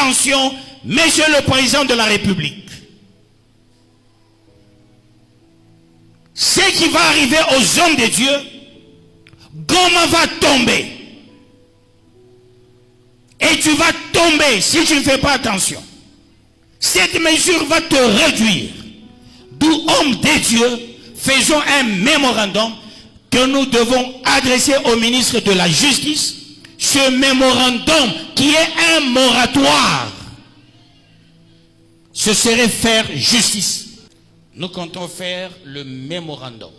attention, Monsieur le Président de la République. Ce qui va arriver aux hommes de Dieu, Goma va tomber. Et tu vas tomber si tu ne fais pas attention. Cette mesure va te réduire. D'où, hommes de Dieu, faisons un mémorandum que nous devons adresser au ministre de la Justice. Ce mémorandum qui est un moratoire, ce serait faire justice. Nous comptons faire le mémorandum.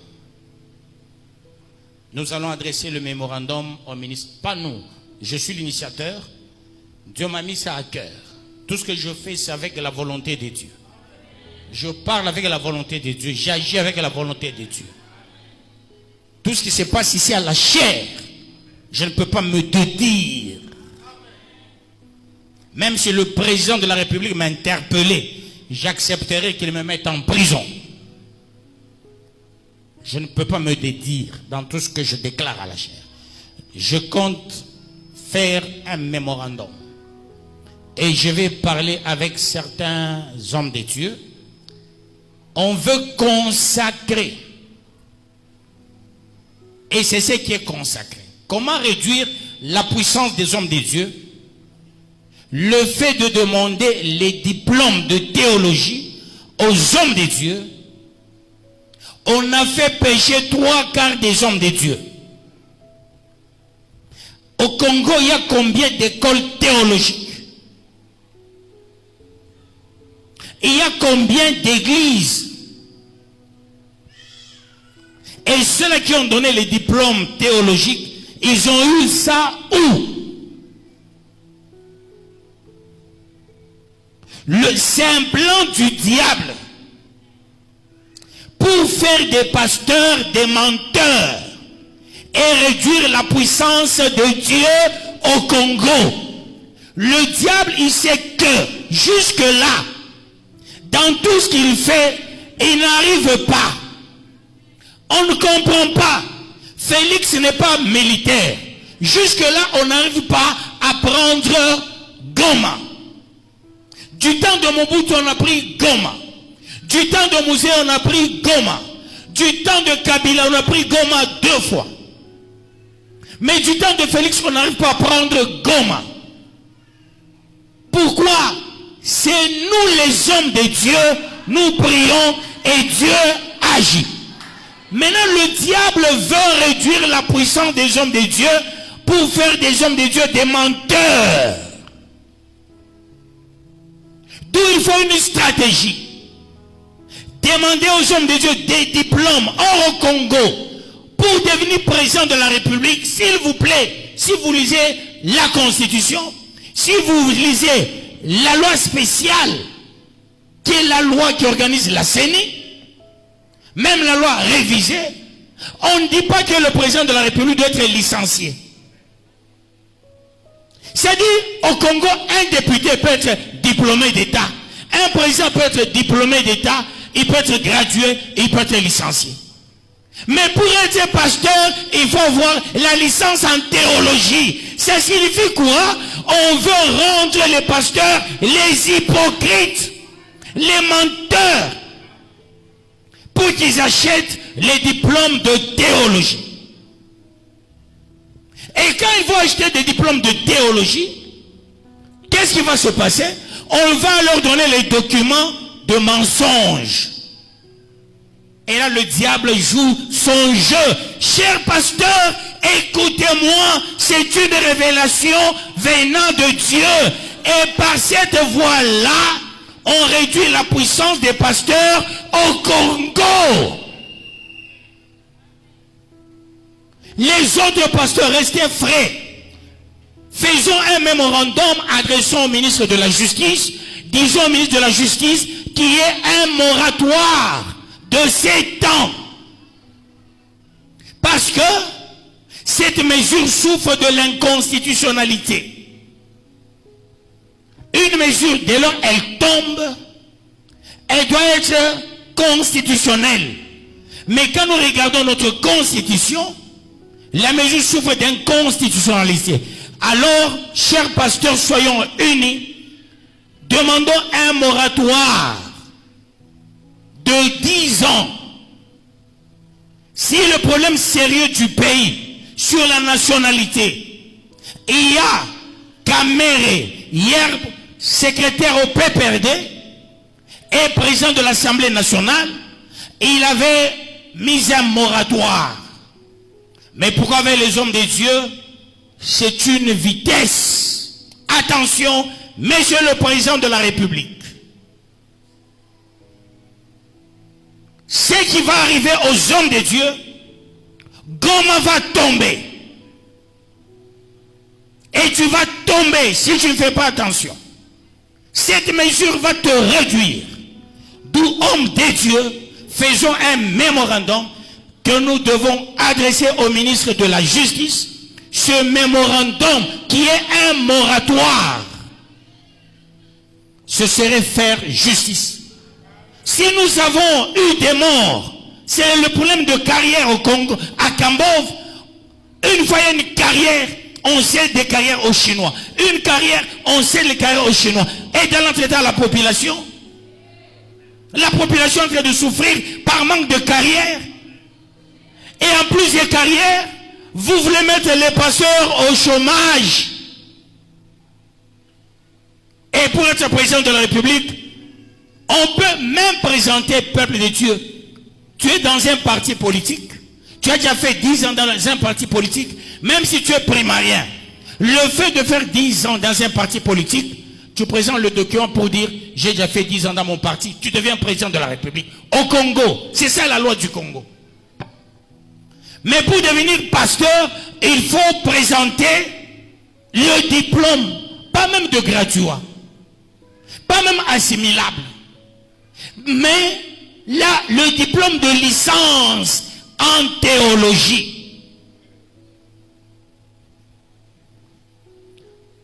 Nous allons adresser le mémorandum au ministre. Pas nous. Je suis l'initiateur. Dieu m'a mis ça à cœur. Tout ce que je fais, c'est avec la volonté de Dieu. Je parle avec la volonté de Dieu. J'agis avec la volonté de Dieu. Tout ce qui se passe ici à la chair, je ne peux pas me dédire. Même si le président de la République m'a interpellé, j'accepterai qu'il me mette en prison. Je ne peux pas me dédire dans tout ce que je déclare à la chair. Je compte faire un mémorandum. Et je vais parler avec certains hommes de Dieu. On veut consacrer. Et c'est ce qui est consacré. Comment réduire la puissance des hommes de Dieu? Le fait de demander les diplômes de théologie aux hommes de Dieu, on a fait pécher 3/4 des hommes de Dieu. Au Congo, il y a combien d'écoles théologiques? Il y a combien d'églises? Et ceux qui ont donné les diplômes théologiques, ils ont eu ça où? C'est un plan du diable pour faire des pasteurs des menteurs et réduire la puissance de Dieu au Congo. Le diable, il sait que jusque-là, dans tout ce qu'il fait, il n'arrive pas. On ne comprend pas. Félix n'est pas militaire. Jusque-là, on n'arrive pas à prendre Goma. Du temps de Mobutu, on a pris Goma. Du temps de Mouzé, on a pris Goma. Du temps de Kabila, on a pris Goma 2 fois. Mais du temps de Félix, on n'arrive pas à prendre Goma. Pourquoi? C'est nous les hommes de Dieu, nous prions et Dieu agit. Maintenant, le diable veut réduire la puissance des hommes de Dieu pour faire des hommes de Dieu des menteurs. D'où il faut une stratégie. Demander aux hommes de Dieu des diplômes hors au Congo pour devenir président de la République, s'il vous plaît, si vous lisez la Constitution, si vous lisez la loi spéciale, qui est la loi qui organise la CENI, même la loi révisée, on ne dit pas que le président de la République doit être licencié. C'est-à-dire, au Congo, un député peut être diplômé d'État. Un président peut être diplômé d'État, il peut être gradué, il peut être licencié. Mais pour être pasteur, il faut avoir la licence en théologie. Ça signifie quoi? On veut rendre les pasteurs les hypocrites, les menteurs, pour qu'ils achètent les diplômes de théologie. Et quand ils vont acheter des diplômes de théologie, qu'est-ce qui va se passer? On va leur donner les documents de mensonges. Et là, le diable joue son jeu. Cher pasteur, écoutez-moi, c'est une révélation venant de Dieu. Et par cette voie-là, on réduit la puissance des pasteurs au Congo. Les autres pasteurs restaient frais. Faisons un mémorandum, adressons au ministre de la Justice, disons au ministre de la Justice qu'il y ait un moratoire de 7 ans. Parce que cette mesure souffre de l'inconstitutionnalité. Une mesure, dès lors elle tombe, elle doit être constitutionnelle. Mais quand nous regardons notre constitution, la mesure souffre d'inconstitutionnalité. Alors, chers pasteurs, soyons unis demandons un moratoire de 10 ans. Si le problème sérieux du pays sur la nationalité, il y a Kamere, hier secrétaire au PPRD et président de l'Assemblée nationale, il avait mis un moratoire. Mais pourquoi avec les hommes de Dieu, c'est une vitesse. Attention, monsieur le président de la République. Ce qui va arriver aux hommes de Dieu, Goma va tomber. Et tu vas tomber si tu ne fais pas attention. Cette mesure va te réduire. D'où, hommes de Dieu, faisons un mémorandum que nous devons adresser au ministre de la Justice. Ce mémorandum qui est un moratoire, ce serait faire justice. Si nous avons eu des morts, c'est le problème de carrière au Congo, à Kambov. Une fois il y a une carrière, on sait des carrières aux Chinois. Une carrière, on sait les carrières aux Chinois. Et dans l'entretien, la population est en train de souffrir par manque de carrière. Et en plus des carrières, vous voulez mettre les pasteurs au chômage. Et pour être président de la République, on peut même présenter peuple de Dieu. Tu es dans un parti politique. Tu as déjà fait 10 ans dans un parti politique. Même si tu es primarien. Le fait de faire 10 ans dans un parti politique, tu présentes le document pour dire j'ai déjà fait 10 ans dans mon parti. Tu deviens président de la République. Au Congo, c'est ça la loi du Congo. Mais pour devenir pasteur, il faut présenter le diplôme, pas même de graduat, pas même assimilable, mais là, le diplôme de licence en théologie.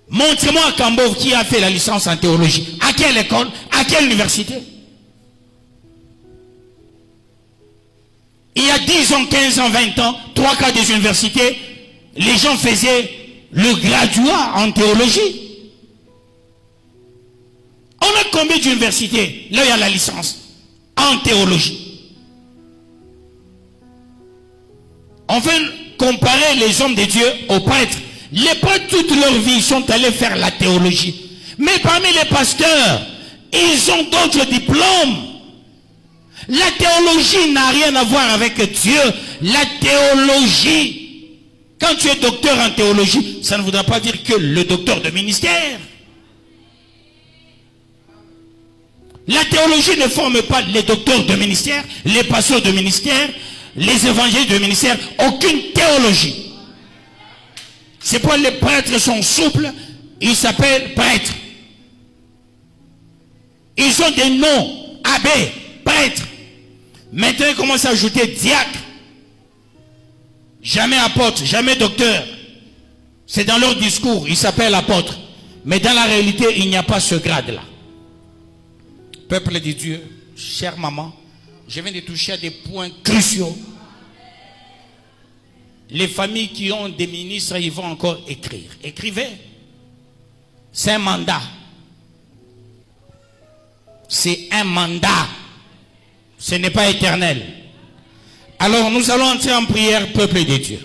Montrez-moi à Kambov qui a fait la licence en théologie. À quelle école? À quelle université? Il y a 10 ans, 15 ans, 20 ans, 3 quarts des universités, les gens faisaient le graduat en théologie. On a combien d'universités? Là, il y a la licence en théologie. On veut comparer les hommes de Dieu aux prêtres. Les prêtres, toute leur vie, sont allés faire la théologie. Mais parmi les pasteurs, ils ont d'autres diplômes. La théologie n'a rien à voir avec Dieu. La théologie, quand tu es docteur en théologie, ça ne voudra pas dire que le docteur de ministère. La théologie ne forme pas les docteurs de ministère, les pasteurs de ministère, les évangélistes de ministère, aucune théologie. C'est pourquoi les prêtres sont souples, ils s'appellent prêtres. Ils ont des noms, abbés, prêtres. Maintenant, ils commencent à ajouter diacre. Jamais apôtre, jamais docteur. C'est dans leur discours, ils s'appellent apôtres. Mais dans la réalité, il n'y a pas ce grade-là. Peuple de Dieu, chère maman, je viens de toucher à des points cruciaux. Les familles qui ont des ministres, ils vont encore écrire. Écrivez. C'est un mandat. C'est un mandat. Ce n'est pas éternel. Alors nous allons entrer en prière, peuple de Dieu.